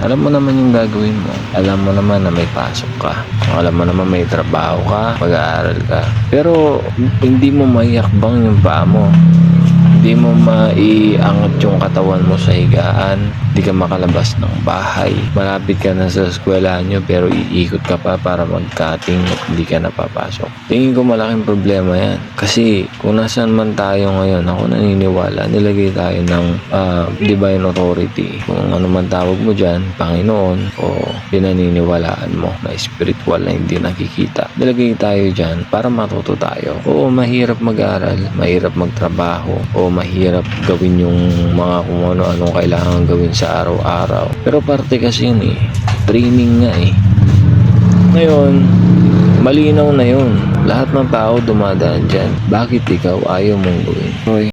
Alam mo naman yung gagawin mo. Alam mo naman na may pasok ka. Alam mo naman may trabaho ka, mag-aaral ka. Pero hindi mo maihakbang yung paa mo. Hindi mo maiangat yung katawan mo sa higaan. Hindi ka makalabas ng bahay. Malapit ka na sa eskwelahan nyo pero iikot ka pa para mag-cutting at hindi ka napapasok. Tingin ko malaking problema yan. Kasi kung nasaan man tayo ngayon, ako naniniwala, nilagay tayo ng divine authority. Kung ano man tawag mo dyan, Panginoon o pinaniniwalaan mo na spiritual na hindi nakikita. Nilagay tayo dyan para matuto tayo. Oo, mahirap mag-aral, mahirap magtrabaho, o mahirap gawin yung mga kung ano-anong kailangan gawin sa araw-araw. Pero parte kasi yun eh. Training nga eh. Ngayon, malinaw na yun. Lahat ng tao dumadaan dyan. Bakit ikaw ayaw mong gawin? Hoy.